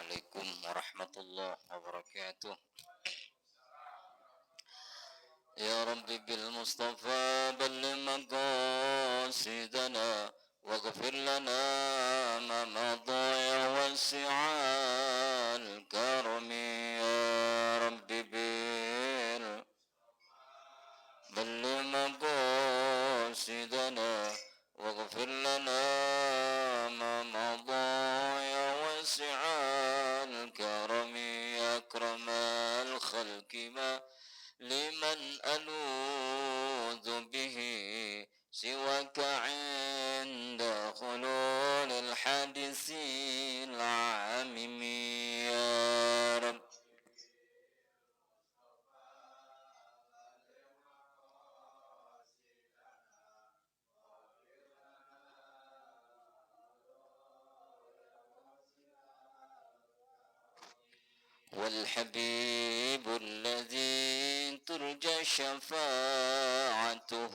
Assalamualaikum warahmatullahi wabarakatuh. Ya Rabbi bil Mustafa balligh maqasidana waghfir lana ma madha ya wasi'al karami. Ya Rabbi bil balligh maqasidana waghfir lana ma madha ya wasi'al karami. Akramal khalqi ma liman aludu bihi siwaka inda khululil hadisil amimi. Ya Rab والحبيب الذي ترجى شفاعته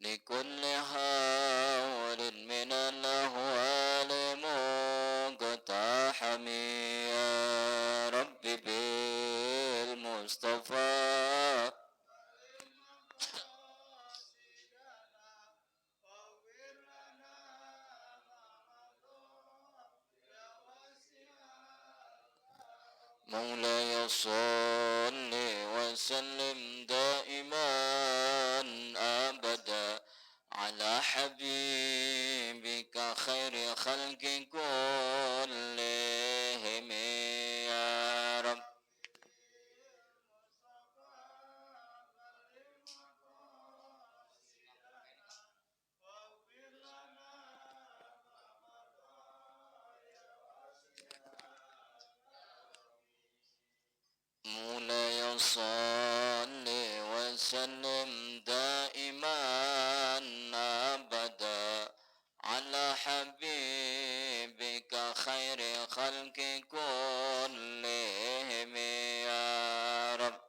لكل هول من الأهوال مقتحم. يا رب بالمصطفى مولاي صل وسلم دائما أبدا على حبيبك خير خلق كلهم. يا رب مولاي صل وسلم دائما أبدا على حبيبك خير خلق كلهم. يا رب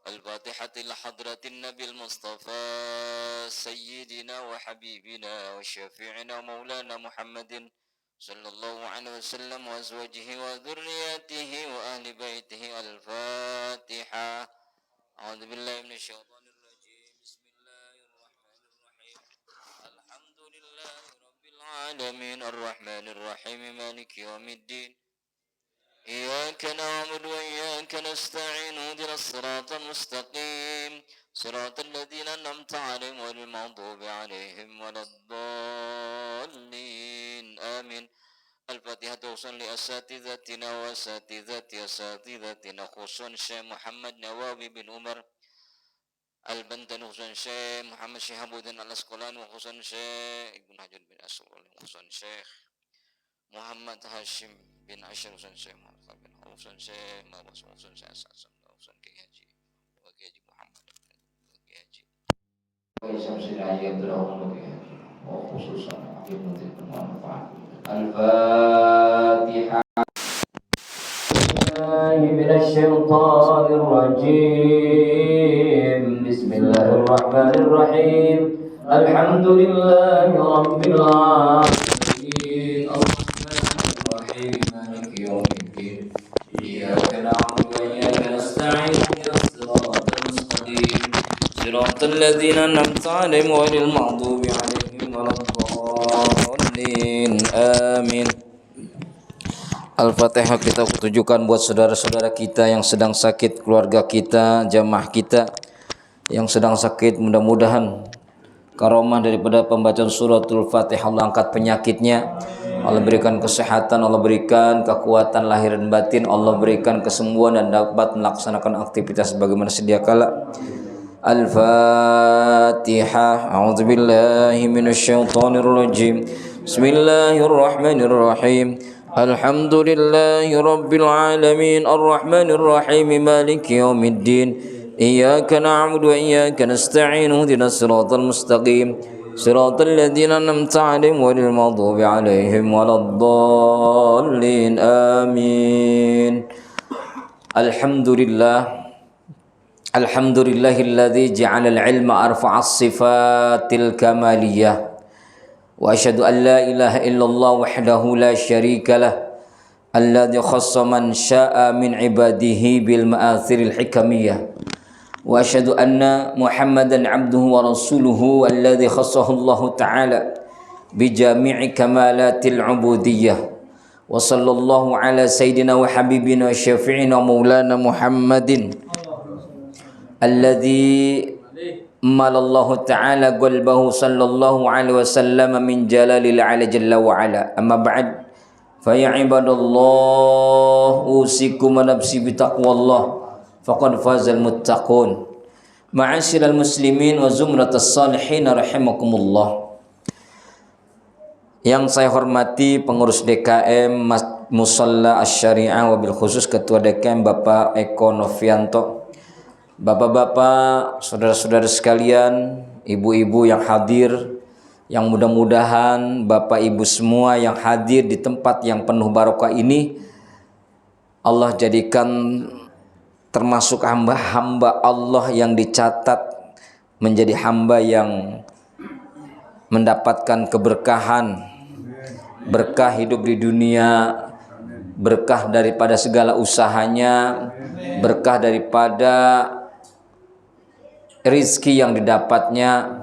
الفاتحة لحضرة النبي المصطفى سيدنا وحبيبنا وشفيعنا مولانا محمد صلى الله عليه وسلم وأزواجه وذرياته وأهل بيته. الفاتحة. أعوذ بالله من الشيطان الرجيم. بسم الله الرحمن الرحيم. الحمد لله رب العالمين الرحمن الرحيم مالك يوم الدين. إياك نعبد وإياك نستعين اهدنا الصراط المستقيم صراط الذين أنعمت عليهم غير المغضوب عليهم ولا الضالين آمين. الفاتحة توصل لأساتذتنا وأساتذتنا خصوصا الشيخ محمد نواوي بن عمر البندن خصوصا الشيخ محمد شهاب الدين الأسقلاني وخصوصا الشيخ ابن حجر بن أسر وخصوصا الشيخ Muhammad Hashim bin Aisyah Husain Syekh Muhammad bin Husain Syekh Muhammad Husain Syekh Hasan Husain Kiai Haji Kiai Muhammad Kiai Haji Kiai Syamsul Ayyatul Awwal wa khususan Ibnu Manfaat. Al-Fatihah. Minasyaitonir rajim. Bismillahirrahmanirrahim. Alhamdulillahi rabbil alamin. مالك يوم الدين إياك نعبد وإياك نستعين اهدنا الصراط المستقيم صراط الذين أنعمت عليهم غير المغضوب عليهم ولا الضالين آمين. Al-Fatihah kita tujukan buat saudara-saudara kita yang sedang sakit, keluarga kita, jamaah kita yang sedang sakit, mudah-mudahan karomah daripada pembacaan suratul Fatihah Allah angkat penyakitnya, Allah berikan kesehatan, Allah berikan kekuatan lahir dan batin, Allah berikan kesembuhan dan dapat melaksanakan aktivitas sebagaimana sedia kala. Al-Fatihah. A'udzubillahi minasyaitonir rajim. Bismillahirrahmanirrahim. Alhamdulillahi rabbil alamin arrahmanir rahim maliki yaumiddin. إياك نعبد وإياك نستعين اهدنا الصراط المستقيم صراط الذين أنعمت عليهم غير المغضوب عليهم ولا الضالين آمين. Alhamdulillah. Alhamdulillahilladzi ja'ala al-ilma arfa'as sifatil kamaliyah. Wa asyhadu an la ilaha illallah wahdahu la syarika lah. Alladzi khassa man syaa min ibadihi bil ma'athiril hikamiyah. Wa asyhadu anna Muhammadan 'abduhu wa rasuluhu alladzi khassahu Allah ta'ala bi jami'i kamalatil 'ubudiyyah. Wa sallallahu ala sayyidina wa habibina wa syafi'ina maulana Muhammadin alladzi malallahu ta'ala qalbahu sallallahu alaihi wasallam min jalalil ala jalla wa ala. Amma ba'd, fa ya ibadallah usikum wa nafsi bi taqwallah faqad fazal muttaqun. Ma'asyiral muslimin wa zumratas salihin rahimakumullah. Yang saya hormati pengurus DKM Musalla Asy-Syari'ah, wabil khusus Ketua DKM Bapak Eko Novianto, bapak-bapak, saudara-saudara sekalian, ibu-ibu yang hadir, yang mudah-mudahan bapak ibu semua yang hadir di tempat yang penuh barokah ini, Allah jadikan termasuk hamba-hamba Allah yang dicatat menjadi hamba yang mendapatkan keberkahan, berkah hidup di dunia, berkah daripada segala usahanya, berkah daripada rizki yang didapatnya,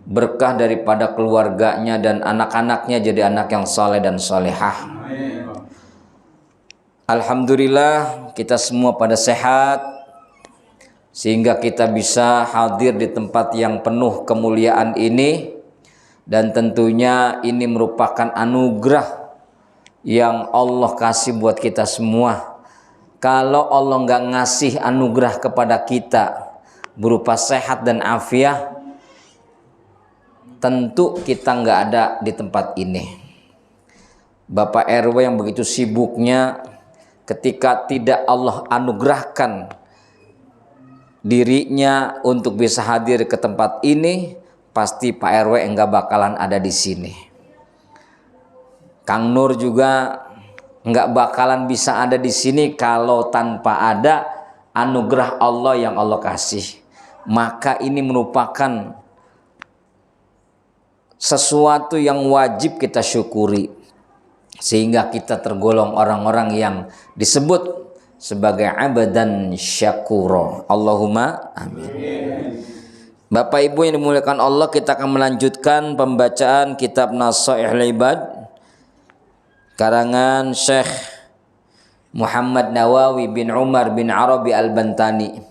berkah daripada keluarganya dan anak-anaknya jadi anak yang saleh dan salehah. Alhamdulillah kita semua pada sehat sehingga kita bisa hadir di tempat yang penuh kemuliaan ini, dan tentunya ini merupakan anugerah yang Allah kasih buat kita semua. Kalau Allah nggak ngasih anugerah kepada kita berupa sehat dan afiat, tentu kita nggak ada di tempat ini. Bapak RW yang begitu sibuknya, ketika tidak Allah anugerahkan dirinya untuk bisa hadir ke tempat ini, pasti Pak RW nggak bakalan ada di sini. Kang Nur juga nggak bakalan bisa ada di sini kalau tanpa ada anugerah Allah yang Allah kasih. Maka ini merupakan sesuatu yang wajib kita syukuri, sehingga kita tergolong orang-orang yang disebut sebagai abadan syakura. Allahumma amin. Bapak Ibu yang dimuliakan Allah, kita akan melanjutkan pembacaan kitab Nasaihul Ibad karangan Syekh Muhammad Nawawi bin Umar bin Arabi Al-Bantani.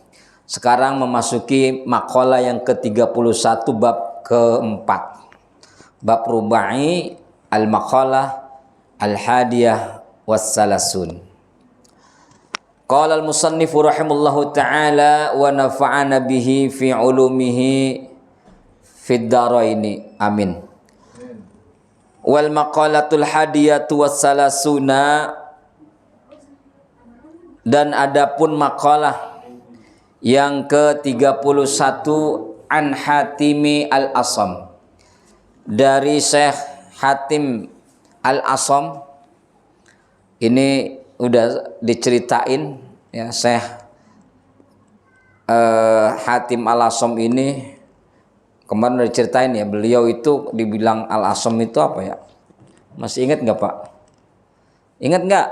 Sekarang memasuki makalah yang ke-31 bab keempat, bab rubai al-maqalah al-hadiyah wassalasun. Qala al-musannifu rahimahullahu ta'ala wa nafa'ana bihi fi ulumihi fid dharaini amin. Wal maqalatul hadiyatu wassalasuna, dan adapun makalah yang ke-31 an Hatimi al-Asam, dari Syekh Hatim al-Asam. Ini udah diceritain ya, Syekh Hatim al-Asam ini kemarin udah diceritain ya, beliau itu dibilang al-Asam itu apa ya? Masih ingat nggak Pak? Ingat nggak?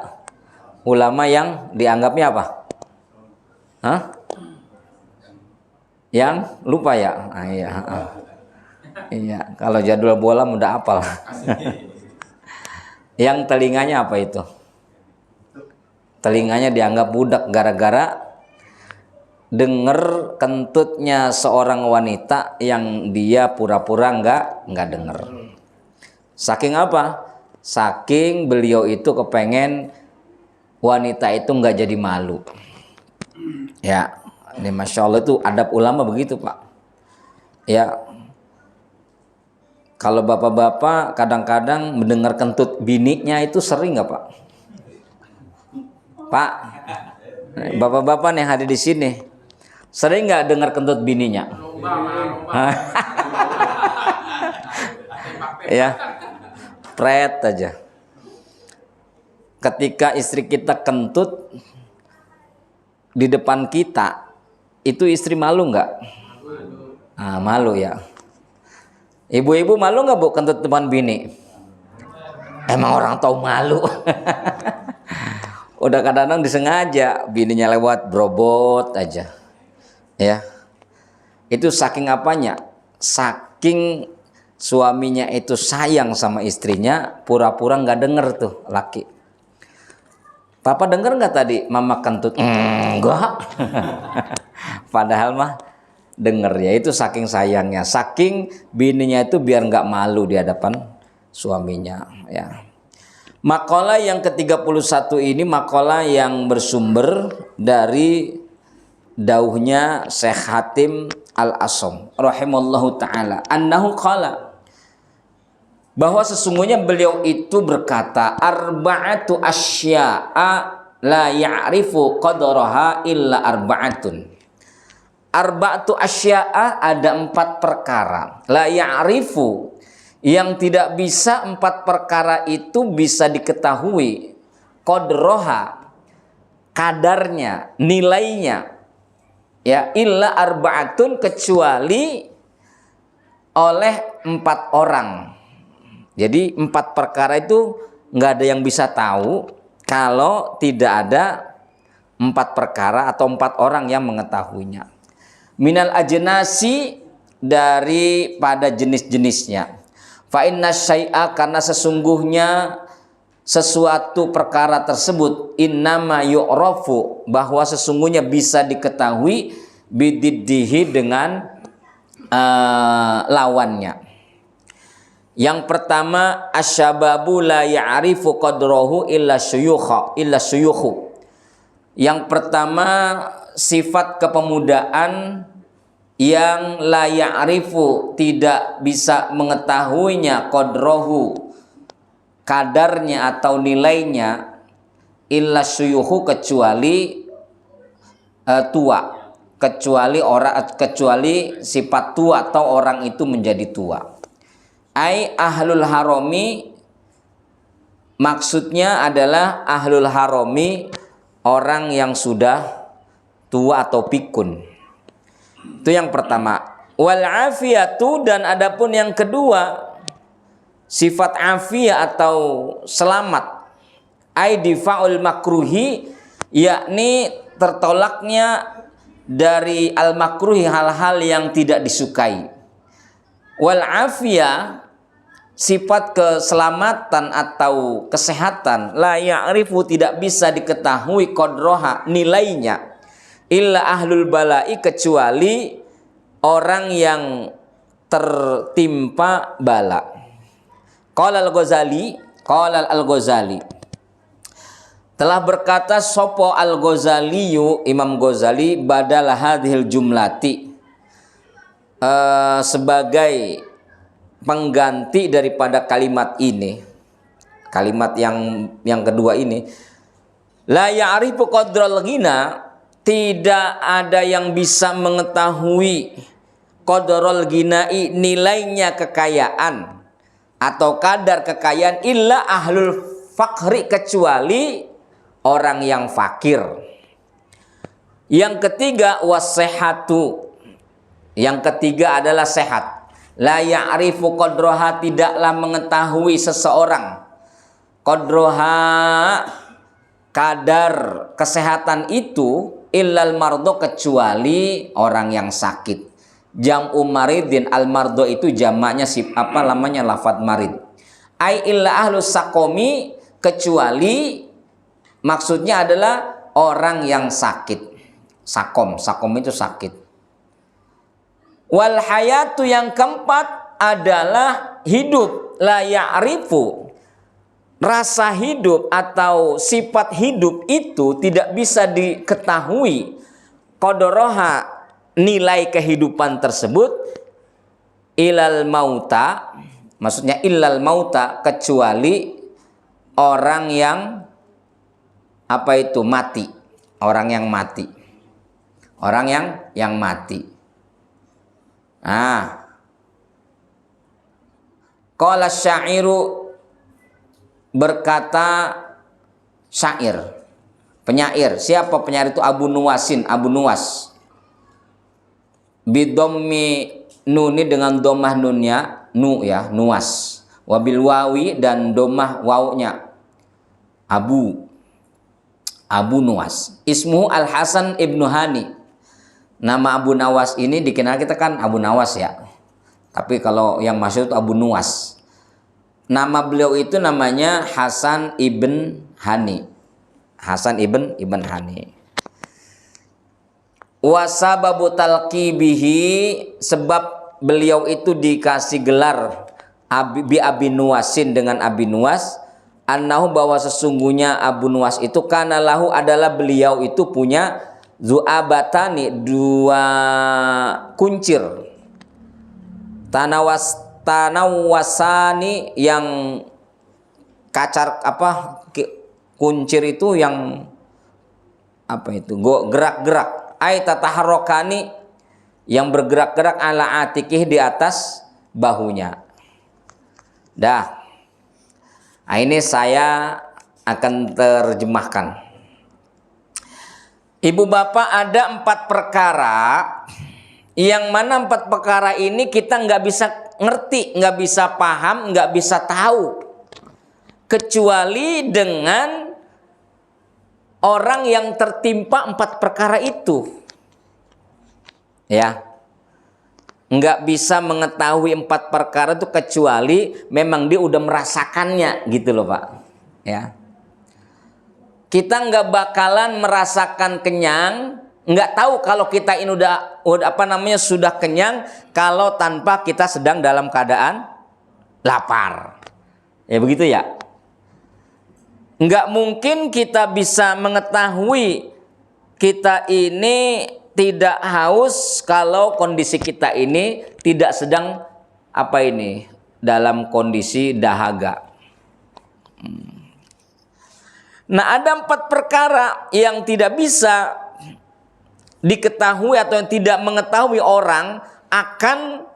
Ulama yang dianggapnya apa? Hah? Yang lupa ya? Ah, iya. Iya, kalau jadwal bola mudah apal. Yang telinganya apa itu? Telinganya dianggap budak gara-gara denger kentutnya seorang wanita yang dia pura-pura nggak denger. Saking apa? Saking beliau itu kepengen wanita itu nggak jadi malu. Ya, ini Masya Allah itu adab ulama begitu Pak. Ya, kalau bapak-bapak kadang-kadang mendengar kentut biniknya itu sering nggak Pak? Pak, bapak-bapak yang hadir di sini sering nggak dengar kentut bininya? Ya, pret aja. Ketika istri kita kentut, di depan kita, itu istri malu nggak? Malu ya. Ibu-ibu malu nggak bu kentut depan bini? Emang orang tahu malu. Udah kadang-kadang disengaja bininya lewat berobot aja. Ya. Itu saking apanya? Saking suaminya itu sayang sama istrinya, pura-pura nggak denger tuh laki. Papa denger nggak tadi mama kentut? Enggak. Padahal mah denger ya, itu saking sayangnya, saking bininya itu biar nggak malu di hadapan suaminya ya. Makalah yang ke-31 ini makalah yang bersumber dari dauhnya Syekh Hatim Al-Asam rahimallahu taala annahu qala, bahwa sesungguhnya beliau itu berkata, arba'atu asya'a la ya'rifu qadraha illa arba'atun. Arba'atu asya'a, ada 4 perkara, la ya'rifu, yang tidak bisa 4 perkara itu bisa diketahui, qadraha, kadarnya, nilainya, ya, illa arba'atun, kecuali oleh 4 orang. Jadi 4 perkara itu nggak ada yang bisa tahu kalau tidak ada 4 perkara atau 4 orang yang mengetahuinya. Minal ajnasi, daripada jenis-jenisnya. Fa inna syai'a, karena sesungguhnya sesuatu perkara tersebut, innama yu'rafu, bahwa sesungguhnya bisa diketahui, bididdihi, dengan lawannya. Yang pertama, asyababu la ya'rifu qadrahu illa syuyukhu. Yang pertama, sifat kepemudaan yang la ya'rifu, tidak bisa mengetahuinya, qadrahu, kadarnya atau nilainya, illa syuyukhu, kecuali tua, kecuali sifat tua atau orang itu menjadi tua. Ai ahlul haromi, maksudnya adalah ahlul haromi, orang yang sudah tua atau pikun. Itu yang pertama. Wal afiyatu, dan adapun yang kedua, sifat afiyah atau selamat. Ai difa'ul makruhi, yakni tertolaknya dari al makruhi, hal-hal yang tidak disukai. Wal afiyah, sifat keselamatan atau kesehatan, la ya'rifu, tidak bisa diketahui, qadroha, nilainya, illa ahlul bala'i, kecuali orang yang tertimpa bala. Qala al-Ghazali, telah berkata sopo al-Ghazaliyu, Imam Ghazali, badal hadhil jumlati, sebagai pengganti daripada kalimat ini, kalimat yang kedua ini, la ya'rifu qadral ghina, tidak ada yang bisa mengetahui qadral ghina'i, nilainya kekayaan atau kadar kekayaan, illa ahlul fakri, kecuali orang yang fakir. Yang ketiga, wasehatu, yang ketiga adalah sehat. La ya'rifu qadroha, tidaklah mengetahui seseorang qadroha, kadar kesehatan itu, illal mardo, kecuali orang yang sakit. Jam'u maridin, al mardo itu jamaknya lafadz marid. Ai illa ahlus sakomi, kecuali maksudnya adalah orang yang sakit. Sakom itu sakit. Wal hayatu, yang keempat adalah hidup. La ya'rifu, rasa hidup atau sifat hidup itu tidak bisa diketahui, qadroha, nilai kehidupan tersebut, ilal mauta, maksudnya illal mauta, kecuali orang yang mati, orang yang mati. Qala syairu, berkata syair, penyair. Siapa penyair itu? Abu Nuwasin, Abu Nuwas. Bidhammi nuni dengan domah nunnya, nu ya, Nuwas. Wabil wawi dan domah wawnya, Abu Nuwas. Ismuhu Al Hasan ibnu Hani. Nama Abu Nawas ini dikenal kita kan Abu Nawas ya. Tapi kalau yang masyhur itu Abu Nuwas. Nama beliau itu namanya Hasan ibn Hani. Hasan ibn Hani. Wasababu talqibihi, sebab beliau itu dikasih gelar bi Abi Nuwasin dengan Abi Nuwas, annahu bahwa sesungguhnya Abu Nuwas itu kana lahu adalah beliau itu punya zu'abatani, dua kuncir, tanawasani yang kacar kuncir itu yang apa itu gerak-gerak, ay tataharrokani yang bergerak-gerak ala atikih di atas bahunya. Dah. Nah, ini saya akan terjemahkan. Ibu bapak, ada 4 perkara yang mana 4 perkara ini kita nggak bisa ngerti, nggak bisa paham, nggak bisa tahu kecuali dengan orang yang tertimpa 4 perkara itu. Ya. Nggak bisa mengetahui 4 perkara itu kecuali memang dia udah merasakannya gitu loh Pak. Ya. Kita nggak bakalan merasakan kenyang, nggak tahu kalau kita ini udah sudah kenyang kalau tanpa kita sedang dalam keadaan lapar. Ya begitu ya. Nggak mungkin kita bisa mengetahui kita ini tidak haus kalau kondisi kita ini tidak sedang dalam kondisi dahaga. Nah, ada 4 perkara yang tidak bisa diketahui atau yang tidak mengetahui orang akan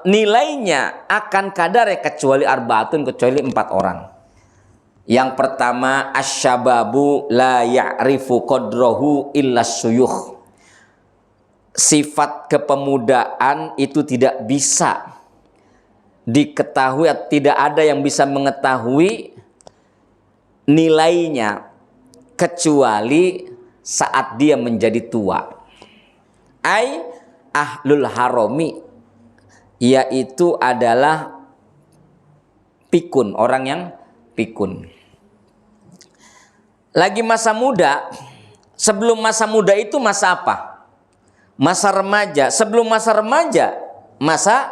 nilainya akan kadar kecuali arbaatun, kecuali 4 orang. Yang pertama, asyababu la ya'rifu qadrahu illa syuyukh. Sifat kepemudaan itu tidak bisa diketahui, tidak ada yang bisa mengetahui nilainya kecuali saat dia menjadi tua. Ai ahlul haromi, yaitu adalah pikun, orang yang pikun. Lagi masa muda, sebelum masa muda itu masa apa? Masa remaja. Sebelum masa remaja, masa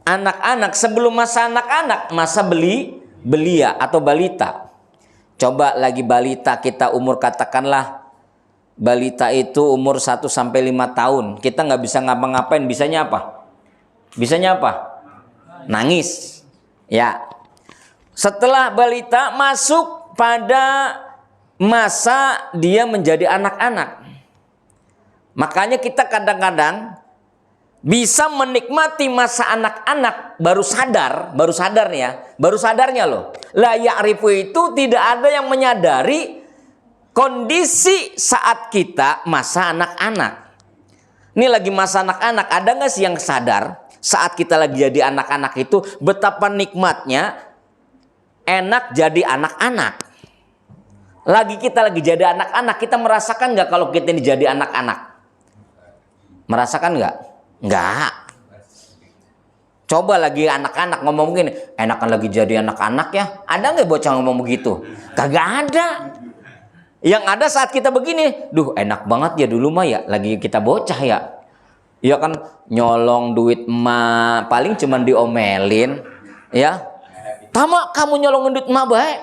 anak-anak. Sebelum masa anak-anak, masa belia atau balita. Coba lagi balita, kita umur katakanlah balita itu umur 1 sampai 5 tahun. Kita nggak bisa ngapa-ngapain, bisanya apa? Bisanya apa? Nangis. Ya. Setelah balita masuk pada masa dia menjadi anak-anak. Makanya kita kadang-kadang bisa menikmati masa anak-anak baru sadarnya loh. La ya'rifu itu tidak ada yang menyadari kondisi saat kita masa anak-anak. Ini lagi masa anak-anak, ada nggak sih yang sadar saat kita lagi jadi anak-anak itu betapa nikmatnya enak jadi anak-anak. Kita lagi jadi anak-anak, kita merasakan nggak kalau kita ini jadi anak-anak? Merasakan nggak? Nggak. Coba lagi anak-anak ngomong begini, enakan lagi jadi anak-anak ya. Ada nggak bocah ngomong begitu? Kagak ada. Yang ada saat kita begini, duh enak banget ya dulu mah ya, lagi kita bocah ya. Ya kan nyolong duit emak, paling cuman diomelin, ya. Tama kamu nyolong duit emak baik.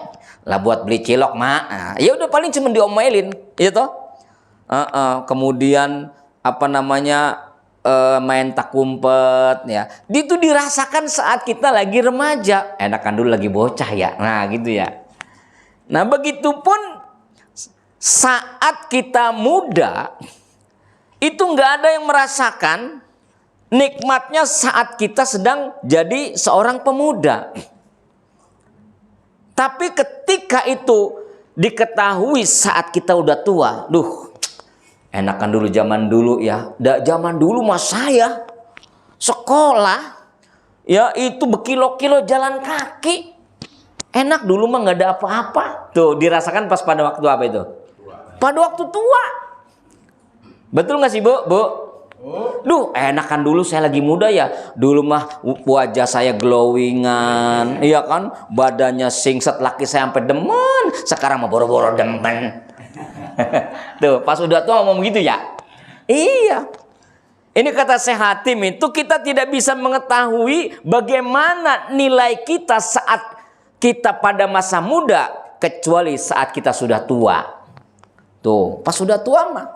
Lah buat beli cilok mak. Nah, ya udah paling cuman diomelin, ya toh. Kemudian main tak kumpet ya. Itu dirasakan saat kita lagi remaja. Enakan dulu lagi bocah ya. Nah, gitu ya. Nah, begitupun saat kita muda itu nggak ada yang merasakan nikmatnya saat kita sedang jadi seorang pemuda. Tapi ketika itu diketahui saat kita udah tua. Duh, enakan dulu zaman dulu ya. Zaman dulu mas saya sekolah ya itu berkilo-kilo jalan kaki. Enak dulu mah nggak ada apa-apa. Tuh dirasakan pas pada waktu apa itu? Pada waktu tua. Betul nggak sih Bu? Duh, enakan dulu saya lagi muda ya. Dulu mah wajah saya glowingan, iya kan? Badannya singset, laki saya sampai demen. Sekarang mah boro-boro demen. Tuh, pas udah tua ngomong gitu ya. Iya. Ini kata Syekh Hatim itu kita tidak bisa mengetahui bagaimana nilai kita saat kita pada masa muda kecuali saat kita sudah tua. Tuh, pas sudah tua mah.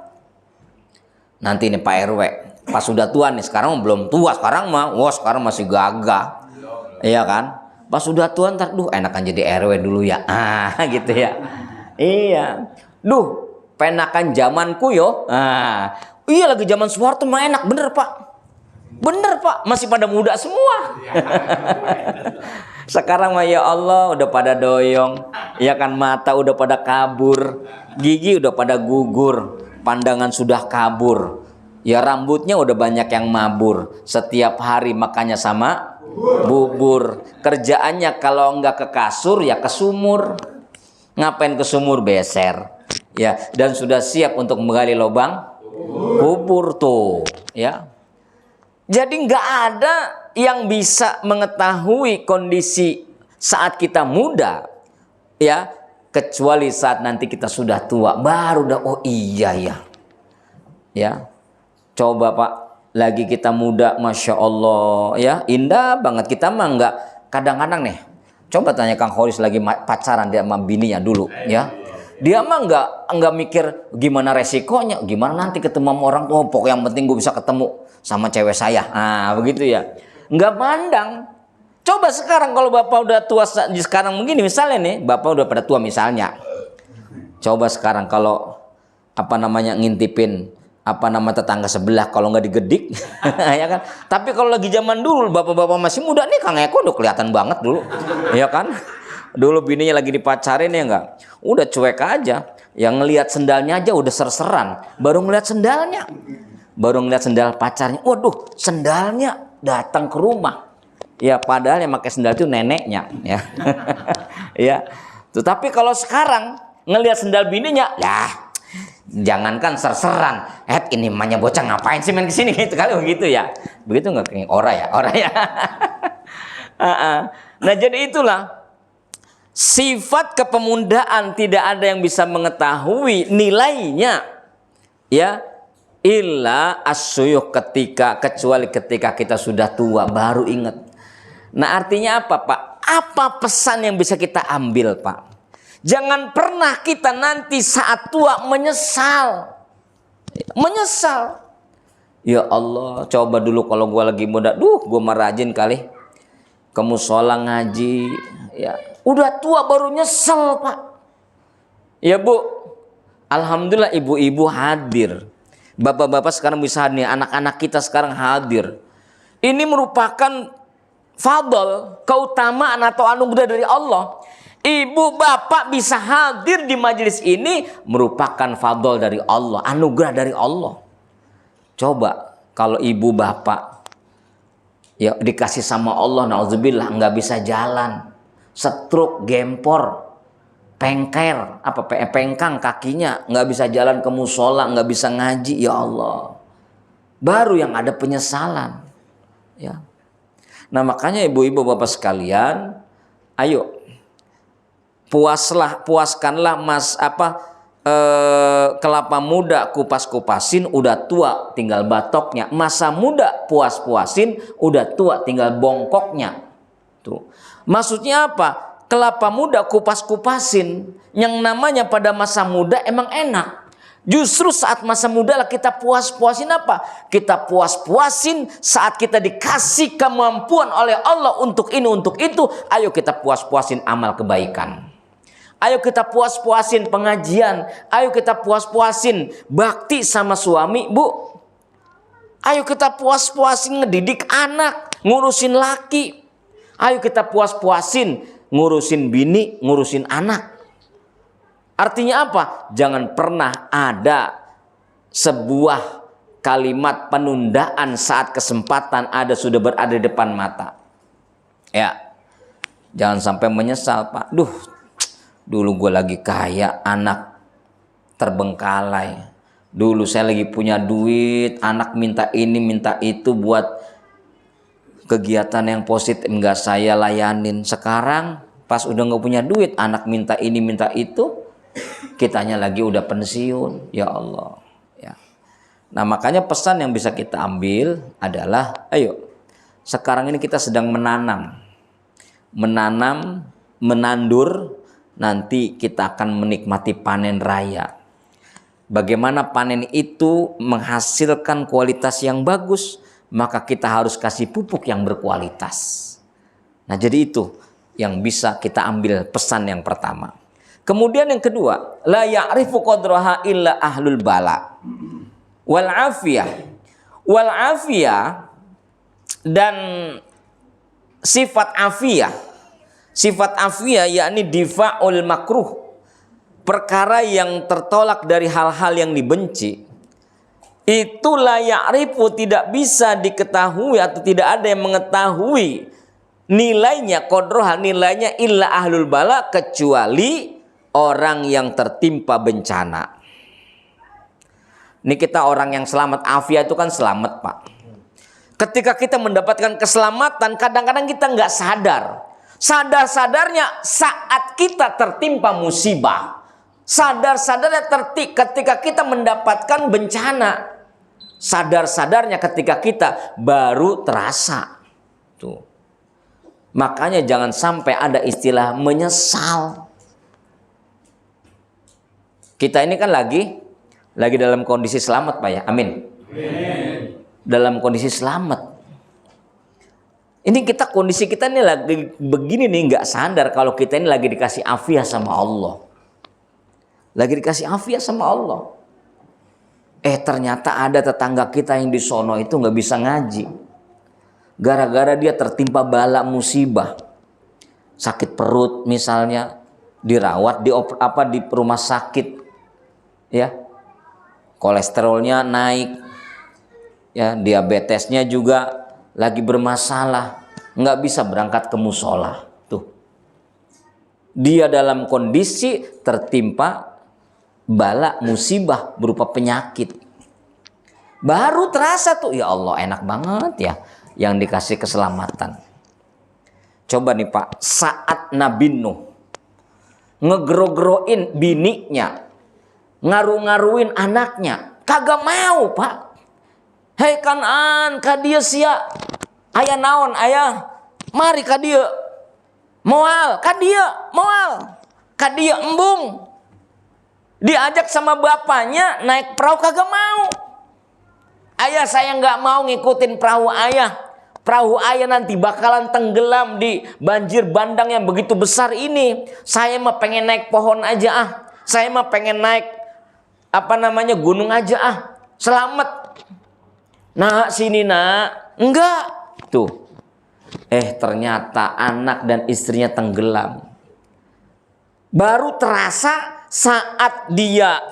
Nanti ini Pak RW, pas sudah tua nih, sekarang belum tua, sekarang mah, wah sekarang masih gagah. Iya kan? Pas sudah tua ntar, duh enakan jadi RW dulu ya. Gitu ya. Iya. Duh, penakan zamanku yo. Iya lagi zaman Soeharto mah enak, bener Pak. Bener Pak, masih pada muda semua. Sekarang mah ya Allah udah pada doyong, ya kan, mata udah pada kabur, gigi udah pada gugur, pandangan sudah kabur, ya rambutnya udah banyak yang mabur, setiap hari makanya sama bubur, kerjaannya kalau nggak ke kasur ya ke sumur, ngapain ke sumur, beser, ya, dan sudah siap untuk menggali lubang kubur tuh, ya. Jadi nggak ada yang bisa mengetahui kondisi saat kita muda, ya, kecuali saat nanti kita sudah tua, baru dah oh iya ya, ya. Coba Pak, lagi kita muda, masya Allah, ya, indah banget. Kita mah nggak, kadang-kadang nih, coba tanya Kang Horis lagi pacaran dia sama bininya dulu, ya. Dia mah nggak mikir gimana resikonya, gimana nanti ketemu sama orang tua. Pokoknya yang penting gue bisa ketemu sama cewek saya. Begitu ya. Nggak pandang. Coba sekarang kalau bapak udah tua sekarang begini misalnya nih, bapak udah pada tua misalnya. Coba sekarang kalau apa namanya ngintipin apa nama tetangga sebelah, kalau nggak digedik, ya kan. Tapi kalau lagi zaman dulu bapak-bapak masih muda nih, Kang Eko udah kelihatan banget dulu, ya kan. Dulu bininya lagi dipacarin ya enggak, udah cuek aja, yang ngelihat sendalnya aja udah serseran, baru ngelihat sendalnya, baru ngelihat sendal pacarnya, waduh sendalnya, datang ke rumah, ya padahal yang pakai sendal itu neneknya, ya, ya. Tetapi kalau sekarang ngelihat sendal bininya, lah, jangankan serseran, ini emangnya bocah ngapain sih main kesini gitu kali begitu ya, begitu nggak kayak ora ya. Nah jadi itulah. Sifat kepemudaan tidak ada yang bisa mengetahui nilainya, ya, illa asyuyukh, kecuali ketika kita sudah tua baru ingat. Nah artinya apa Pak? Apa pesan yang bisa kita ambil Pak? Jangan pernah kita nanti saat tua menyesal. Ya Allah, coba dulu kalau gue lagi muda, gue mah rajin kali ke mushola ngaji, ya. Udah tua baru nyesel Pak. Ya Bu, alhamdulillah ibu-ibu hadir, bapak-bapak sekarang bisa hadir, anak-anak kita sekarang hadir. Ini merupakan fadl, keutamaan atau anugerah dari Allah. Ibu bapak bisa hadir di majelis ini merupakan fadl dari Allah, anugerah dari Allah. Coba kalau ibu bapak ya dikasih sama Allah, nauzubillah, nggak bisa jalan, stroke, gempor, pengkang kakinya, nggak bisa jalan ke musola, nggak bisa ngaji, ya Allah, baru yang ada penyesalan, ya. Nah makanya ibu-ibu bapak sekalian, ayo puaskanlah kelapa muda kupas-kupasin, udah tua tinggal batoknya. Masa muda puas-puasin, udah tua tinggal bongkoknya. Tuh. Maksudnya apa? Kelapa muda kupas-kupasin, yang namanya pada masa muda emang enak. Justru saat masa muda lah kita puas-puasin apa? Kita puas-puasin saat kita dikasih kemampuan oleh Allah untuk ini, untuk itu. Ayo kita puas-puasin amal kebaikan. Ayo kita puas-puasin pengajian. Ayo kita puas-puasin bakti sama suami, Bu. Ayo kita puas-puasin ngedidik anak, ngurusin laki. Ayo kita puas-puasin ngurusin bini, ngurusin anak. Artinya apa? Jangan pernah ada sebuah kalimat penundaan saat kesempatan sudah berada di depan mata. Ya, jangan sampai menyesal, Pak. Dulu gue lagi kaya, anak terbengkalai. Dulu saya lagi punya duit, anak minta ini, minta itu buat kegiatan yang positif, enggak saya layanin. Sekarang pas udah nggak punya duit, anak minta ini, minta itu, kitanya lagi udah pensiun. Ya Allah. Ya. Nah, makanya pesan yang bisa kita ambil adalah, ayo, sekarang ini kita sedang menandur, nanti kita akan menikmati panen raya. Bagaimana panen itu menghasilkan kualitas yang bagus, maka kita harus kasih pupuk yang berkualitas. Nah, jadi itu yang bisa kita ambil pesan yang pertama. Kemudian yang kedua, la ya'rifu qadraha illa ahlul bala wal afiyah. Wal afiyah dan sifat afiyah. Sifat afiyah yakni difa'ul makruh, perkara yang tertolak dari hal-hal yang dibenci. Itu la ya'rifu, tidak bisa diketahui atau tidak ada yang mengetahui nilainya, qadroha, nilainya illa ahlul bala, kecuali orang yang tertimpa bencana. Ini kita orang yang selamat, afiyah itu kan selamat, Pak. Ketika kita mendapatkan keselamatan, kadang-kadang kita nggak sadar. Sadar-sadarnya saat kita tertimpa musibah. Sadar-sadarnya ketika kita mendapatkan bencana. Sadar-sadarnya ketika kita baru terasa. Tuh. Makanya jangan sampai ada istilah menyesal. Kita ini kan lagi dalam kondisi selamat, Pak ya. Amin. Amin. Dalam kondisi selamat. Ini kondisi kita ini lagi begini nih, nggak sadar kalau kita ini lagi dikasih afiah sama Allah. Lagi dikasih afiah sama Allah. Ternyata ada tetangga kita yang di sono itu nggak bisa ngaji. Gara-gara dia tertimpa bala musibah. Sakit perut misalnya, dirawat di rumah sakit. Ya. Kolesterolnya naik. Ya, diabetesnya juga lagi bermasalah, nggak bisa berangkat ke musola. Tuh, dia dalam kondisi tertimpa bala musibah berupa penyakit. Baru terasa tuh, ya Allah enak banget ya yang dikasih keselamatan. Coba nih Pak, saat Nabi Nuh ngegrogroin bininya, ngaruin anaknya, kagak mau Pak. Hei Kanan, kadia sia, ayah naon, ayah, mari kadia, moal, kadia embung. Diajak sama bapaknya naik perahu kagak mau. Ayah saya nggak mau ngikutin perahu ayah. Perahu ayah nanti bakalan tenggelam di banjir bandang yang begitu besar ini. Saya mah pengen naik pohon aja ah. Saya mah pengen naik gunung aja ah. Selamat. Nah sini nak, enggak tuh. Ternyata anak dan istrinya tenggelam. Baru terasa saat dia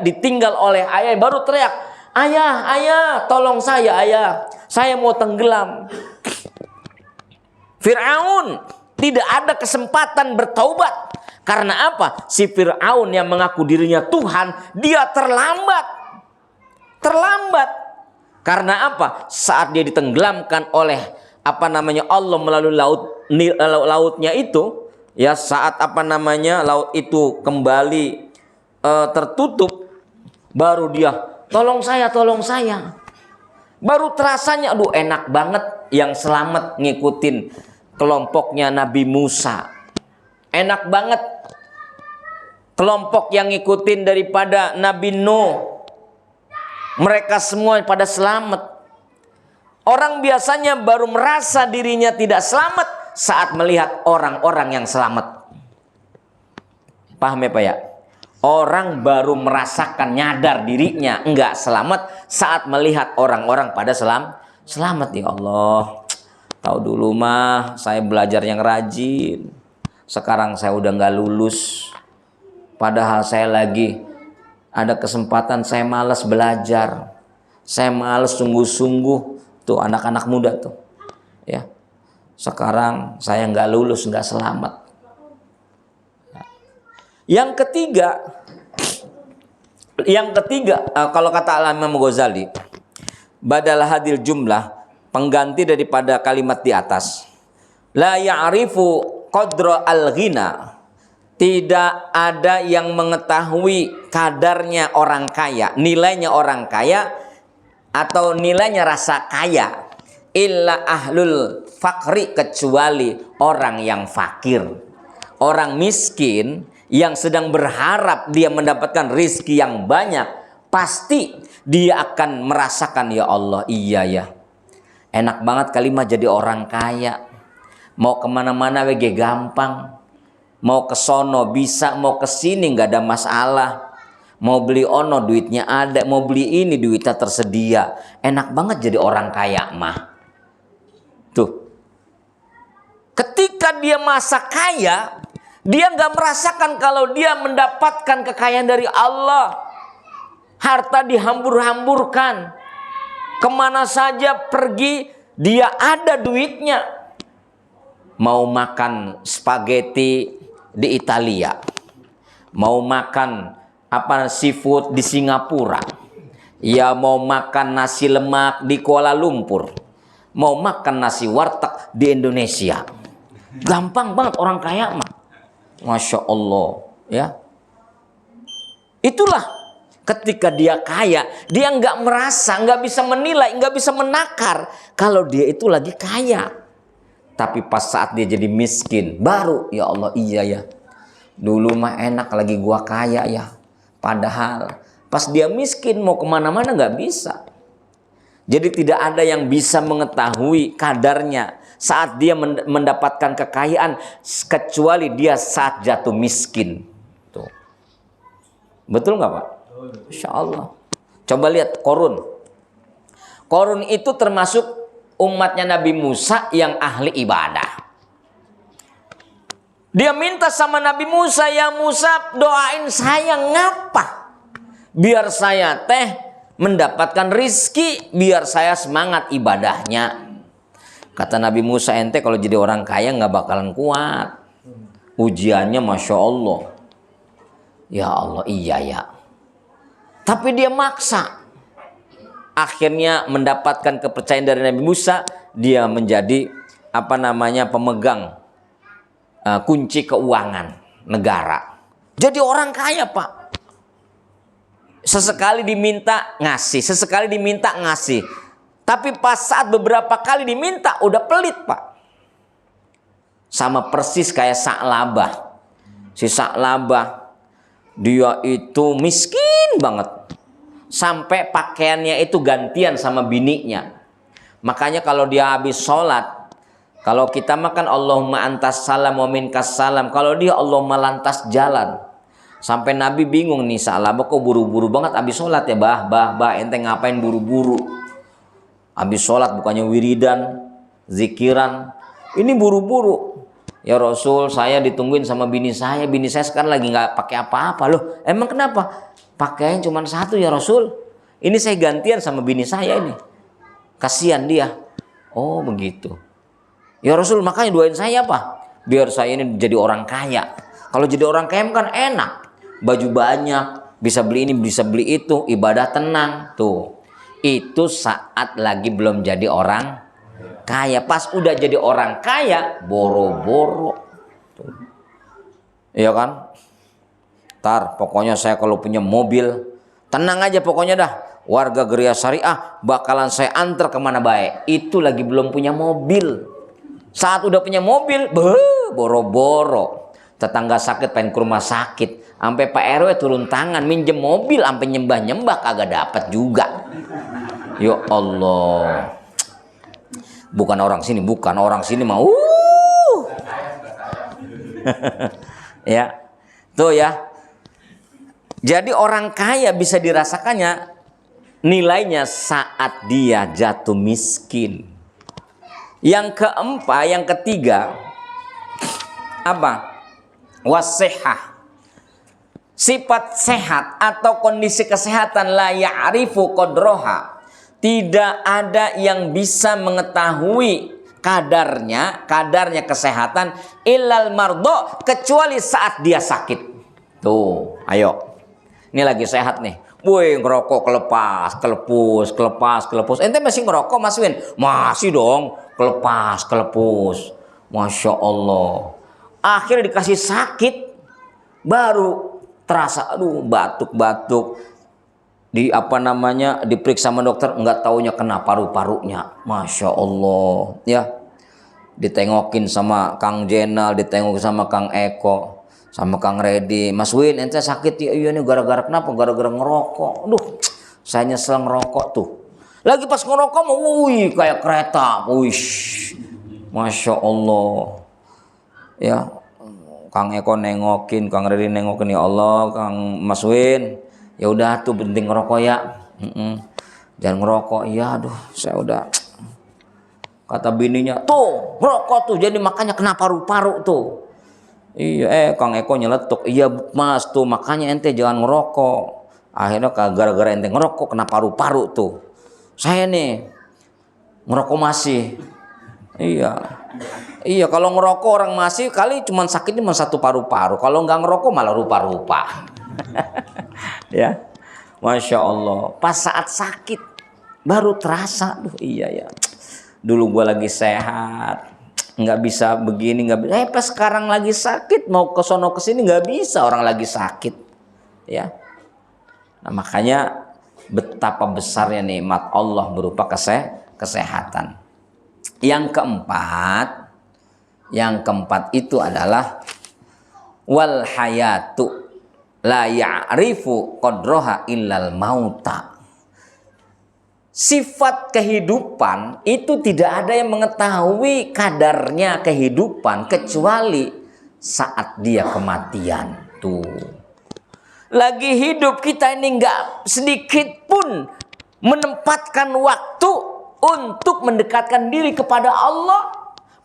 ditinggal oleh ayah, baru teriak, ayah, tolong saya ayah, saya mau tenggelam. Fir'aun tidak ada kesempatan bertaubat. Karena apa? Si Fir'aun yang mengaku dirinya Tuhan, dia terlambat. Karena apa? Saat dia ditenggelamkan oleh Allah melalui lautnya itu, ya saat laut itu kembali tertutup, baru dia tolong saya. Baru terasanya, aduh enak banget yang selamat ngikutin kelompoknya Nabi Musa. Enak banget kelompok yang ngikutin daripada Nabi Nuh. Mereka semua pada selamat. Orang biasanya baru merasa dirinya tidak selamat saat melihat orang-orang yang selamat. Paham ya Pak ya? Orang baru merasakan, nyadar dirinya enggak selamat saat melihat orang-orang pada selamat. Ya Allah, tahu dulu mah saya belajar yang rajin. Sekarang saya udah enggak lulus. Padahal saya lagi ada kesempatan, saya malas belajar. Saya malas sungguh-sungguh. Tuh anak-anak muda tuh. Ya. Sekarang saya nggak lulus, nggak selamat. Yang ketiga, kalau kata Imam Ghazali, badal hadil jumlah, pengganti daripada kalimat di atas. La ya'rifu qadra al-ghina. Tidak ada yang mengetahui kadarnya orang kaya, nilainya orang kaya atau nilainya rasa kaya. Illa ahlul fakri, kecuali orang yang fakir. Orang miskin yang sedang berharap dia mendapatkan rizki yang banyak, pasti dia akan merasakan, ya Allah, iya ya, enak banget kalimat jadi orang kaya. Mau kemana-mana wege gampang. Mau ke sono bisa, mau ke sini nggak ada masalah. Mau beli ono duitnya ada, mau beli ini duitnya tersedia. Enak banget jadi orang kaya mah. Tuh. Ketika dia masa kaya, dia nggak merasakan kalau dia mendapatkan kekayaan dari Allah. Harta dihambur-hamburkan. Kemana saja pergi, dia ada duitnya. Mau makan spaghetti di Italia, mau makan seafood di Singapura, ya mau makan nasi lemak di Kuala Lumpur, mau makan nasi warteg di Indonesia, gampang banget orang kaya mah, masya Allah ya. Itulah ketika dia kaya, dia nggak merasa, nggak bisa menilai, nggak bisa menakar kalau dia itu lagi kaya. Tapi pas saat dia jadi miskin, baru ya Allah, iya ya, dulu mah enak lagi gua kaya ya. Padahal pas dia miskin mau kemana-mana nggak bisa. Jadi tidak ada yang bisa mengetahui kadarnya saat dia mendapatkan kekayaan, kecuali dia saat jatuh miskin. Tuh. Betul nggak Pak? Insya Allah. Coba lihat Korun. Korun itu termasuk umatnya Nabi Musa yang ahli ibadah. Dia minta sama Nabi Musa, ya Musa doain saya ngapa? Biar saya mendapatkan rizki, biar saya semangat ibadahnya. Kata Nabi Musa, ente kalau jadi orang kaya nggak bakalan kuat. Ujiannya Masya Allah. Ya Allah, iya ya. Tapi dia maksa. Akhirnya mendapatkan kepercayaan dari Nabi Musa, dia menjadi pemegang kunci keuangan negara. Jadi orang kaya Pak. Sesekali diminta ngasih, sesekali diminta ngasih. Tapi pas saat beberapa kali diminta udah pelit Pak. Sama persis kayak Sa'labah. Si Sa'labah dia itu miskin banget. Sampai pakaiannya itu gantian sama bininya. Makanya kalau dia habis sholat, kalau kita makan Allahumma antas salam wa minkas salam, kalau dia Allahumma lantas jalan. Sampai Nabi bingung nih, Sa'labah kok buru-buru banget habis sholat ya bah, ente ngapain buru-buru? Habis sholat bukannya wiridan, zikiran, ini buru-buru. Ya Rasul, saya ditungguin sama bini saya sekarang lagi nggak pakai apa-apa. Loh, emang kenapa? Pakaian cuma satu ya Rasul. Ini saya gantian sama bini saya ini. Kasihan dia. Oh begitu. Ya Rasul, makanya doain saya apa? Biar saya ini jadi orang kaya. Kalau jadi orang kaya kan enak. Baju banyak, bisa beli ini, bisa beli itu, ibadah tenang. Tuh. Itu saat lagi belum jadi orang kaya. Pas udah jadi orang kaya, boro-boro. Iya kan? Tar, pokoknya saya kalau punya mobil, tenang aja pokoknya dah. Warga Geria Syariah bakalan saya antar kemana baik. Itu lagi belum punya mobil. Saat udah punya mobil, boro-boro. Tetangga sakit pengen ke rumah sakit. Sampai Pak RW turun tangan minjem mobil, sampai nyembah-nyembah kagak dapat juga. Ya Allah. Bukan orang sini, bukan orang sini mau. Ya. Tuh ya. Jadi orang kaya bisa dirasakannya nilainya saat dia jatuh miskin. Yang keempat, yang ketiga apa? Wasihah. sifat sehat atau kondisi kesehatan la ya'rifu qadroha, tidak ada yang bisa mengetahui kadarnya kesehatan illal mardo, kecuali saat dia sakit. Tuh, ayo. Ini lagi sehat nih. Woi, ngerokok kelepus. Ente masih ngerokok, Mas Win? Masih dong, kelepus. Masya Allah. Akhirnya dikasih sakit, baru terasa, aduh, batuk-batuk. Diperiksa sama dokter, nggak taunya kena paru-parunya. Masya Allah, ya. Ditengokin sama Kang Jenal, ditengokin sama Kang Eko, sama Kang Redi. Mas Win, ente sakit ya? Iya nih, gara-gara kenapa? Gara-gara ngerokok. Aduh, saya nyesel ngerokok tuh. Lagi pas ngerokok mau, wih, kayak kereta, wih, Masya Allah, ya. Kang Eko nengokin, Kang Redi nengokin, ya Allah, Kang Mas Win, ya udah tuh penting ngerokok ya. Jangan ngerokok. Iya, aduh, saya udah. Kata bininya, tuh ngerokok tuh jadi makanya kena paru-paru tuh. Iya, Kang Eko nyeletuk, iya Mas tuh makanya ente jangan ngerokok. Akhirnya gara-gara ente ngerokok kena paru-paru tuh. Saya nih ngerokok masih. Iya, kalau ngerokok orang masih kali cuma sakitnya cuma satu paru-paru. Kalau nggak ngerokok malah rupa-rupa. Ya, Masya Allah. Pas saat sakit baru terasa, duh iya ya. Dulu gua lagi sehat, nggak bisa begini, nggak bisa. Pas sekarang lagi sakit, mau ke sono ke sini nggak bisa, orang lagi sakit, ya. Nah, makanya betapa besarnya nikmat Allah berupa kesehatan. Yang keempat itu adalah wal hayatu la ya'rifu qadroha illal mauta. Sifat kehidupan itu tidak ada yang mengetahui kadarnya kehidupan kecuali saat dia kematian. Tuh, lagi hidup kita ini nggak sedikit pun menempatkan waktu untuk mendekatkan diri kepada Allah.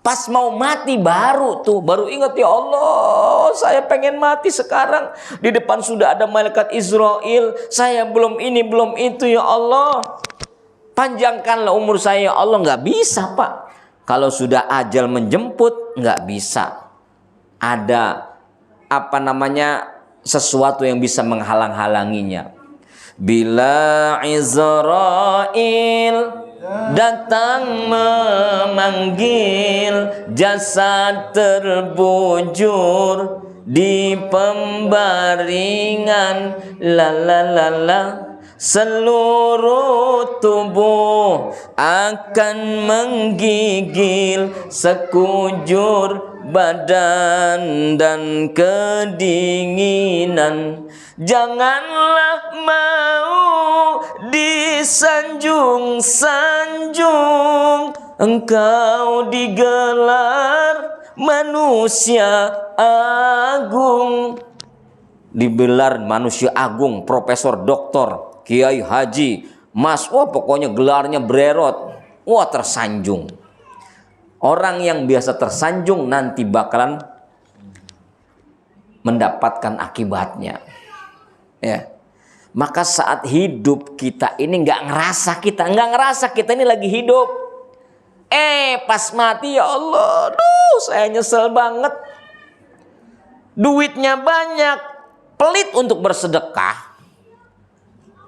Pas mau mati baru ingat, ya Allah, saya pengen mati sekarang. Di depan sudah ada malaikat Israel, saya belum ini belum itu, ya Allah, panjangkanlah umur saya, ya Allah. Nggak bisa, Pak. Kalau sudah ajal menjemput, nggak bisa. Ada sesuatu yang bisa menghalang-halanginya. Bila Israel datang memanggil, jasad terbujur di pembaringan, seluruh tubuh akan menggigil sekujur badan dan kedinginan. Janganlah mau disanjung-sanjung, engkau digelar manusia agung. Digelar manusia agung, profesor, doktor, kiai, haji, mas, pokoknya gelarnya bererot. Tersanjung. Orang yang biasa tersanjung nanti bakalan mendapatkan akibatnya. Ya. Maka saat hidup kita ini nggak ngerasa kita ini lagi hidup. Pas mati, ya Allah, saya nyesel banget. Duitnya banyak, pelit untuk bersedekah.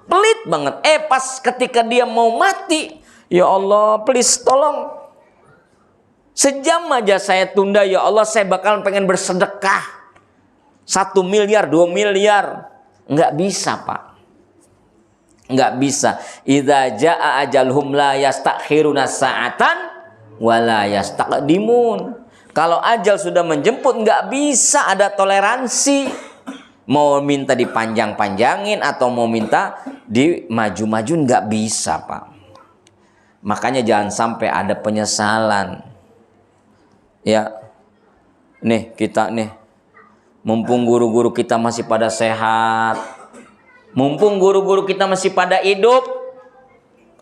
Pelit banget. Pas ketika dia mau mati, ya Allah, please tolong. Sejam aja saya tunda, ya Allah, saya bakalan pengen bersedekah 1 miliar, 2 miliar. Nggak bisa, Pak. Nggak bisa. Idza jaa ajalhum la yastakhiruna sa'atan wa la yastaqdimun. Kalau ajal sudah menjemput, nggak bisa ada toleransi. Mau minta dipanjang-panjangin atau mau minta dimaju-majuin, nggak bisa, Pak. Makanya jangan sampai ada penyesalan. Ya, nih kita nih, mumpung guru-guru kita masih pada sehat, mumpung guru-guru kita masih pada hidup,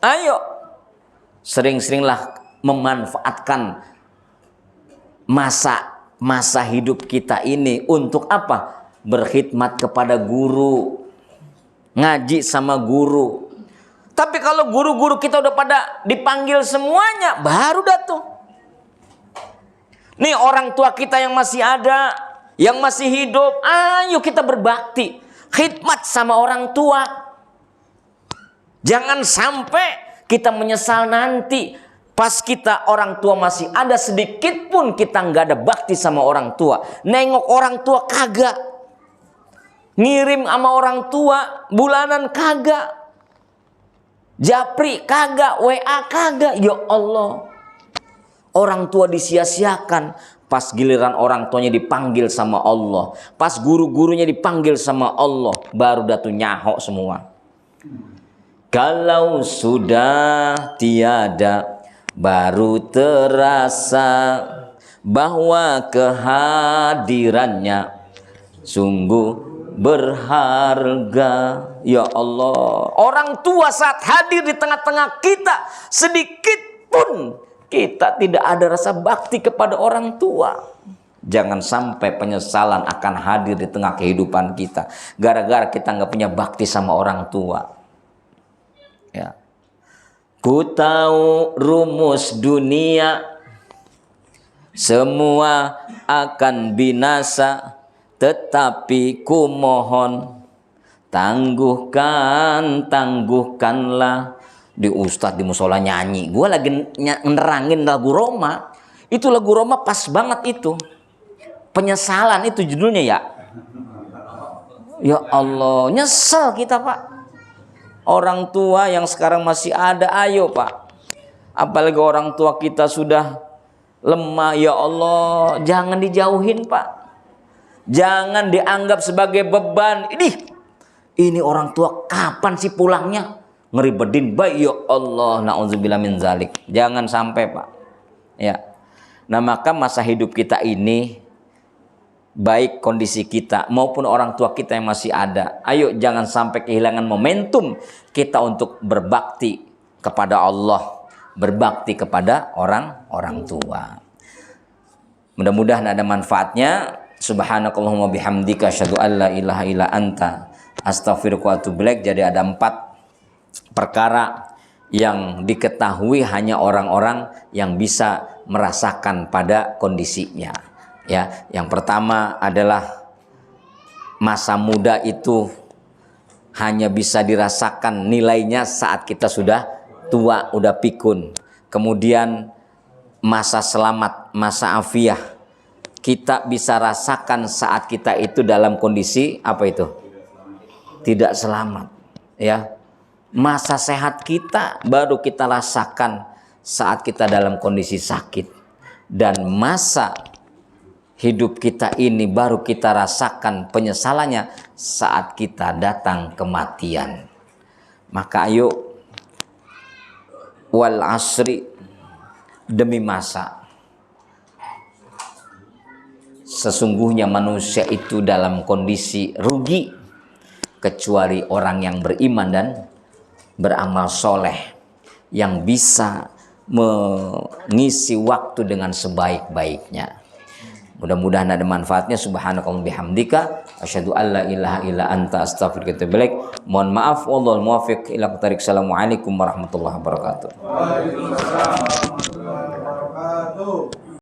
ayo sering-seringlah memanfaatkan masa hidup kita ini untuk apa? berkhidmat kepada guru, ngaji sama guru. Tapi kalau guru-guru kita udah pada dipanggil semuanya, baru dah tuh. Nih orang tua kita yang masih ada, yang masih hidup, ayo kita berbakti, khidmat sama orang tua. Jangan sampai kita menyesal nanti pas kita orang tua masih ada, sedikit pun kita nggak ada bakti sama orang tua. Nengok orang tua kagak, ngirim sama orang tua bulanan kagak, japri kagak, WA kagak. Ya Allah, orang tua disia-siakan. Pas giliran orang tuanya dipanggil sama Allah, pas guru-gurunya dipanggil sama Allah, baru datu nyahok semua. Kalau sudah tiada, baru terasa bahwa kehadirannya sungguh berharga. Ya Allah, orang tua saat hadir di tengah-tengah kita, sedikit pun kita tidak ada rasa bakti kepada orang tua. Jangan sampai penyesalan akan hadir di tengah kehidupan kita gara-gara kita nggak punya bakti sama orang tua. Ya. Ku tahu rumus dunia semua akan binasa, tetapi ku mohon tangguhkanlah. Di ustadz di musola nyanyi, gue lagi nerangin lagu Roma. Itu lagu Roma pas banget itu. Penyesalan itu judulnya ya. Ya Allah, nyesel kita Pak. Orang tua yang sekarang masih ada, ayo Pak. Apalagi orang tua kita sudah lemah, ya Allah, jangan dijauhin Pak. Jangan dianggap sebagai beban. Ini orang tua kapan sih pulangnya? Ngeribedin baik, ya Allah, na'udzubillah min zalik. Jangan sampai Pak. Ya. Nah maka masa hidup kita ini, baik kondisi kita maupun orang tua kita yang masih ada, ayo jangan sampai kehilangan momentum kita untuk berbakti kepada Allah, berbakti kepada orang tua. Mudah-mudahan ada manfaatnya. Subhanakallahumma bihamdika asyhadu an la ilaha illa anta astaghfiruka wa atubu ilaik. Jadi ada 4 perkara yang diketahui hanya orang-orang yang bisa merasakan pada kondisinya. Ya, yang pertama adalah masa muda itu hanya bisa dirasakan nilainya saat kita sudah tua, udah pikun. Kemudian masa selamat, masa afiah, kita bisa rasakan saat kita itu dalam kondisi apa itu? Tidak selamat. Ya. Masa sehat kita baru kita rasakan saat kita dalam kondisi sakit. Dan masa hidup kita ini baru kita rasakan penyesalannya saat kita datang kematian. Maka ayo, wal asri, demi masa. Sesungguhnya manusia itu dalam kondisi rugi, kecuali orang yang beriman dan beramal soleh, yang bisa mengisi waktu dengan sebaik-baiknya. Mudah-mudahan ada manfaatnya. Subhanakallahumma bihamdika asyhadu an la ilaha illa anta astaghfiruka wa atubu ilaik. Mohon maaf, wallahul muwaffiq ila aqwamit thoriq. Assalamualaikum warahmatullahi wabarakatuh. Waalaikumsalam warahmatullahi wabarakatuh.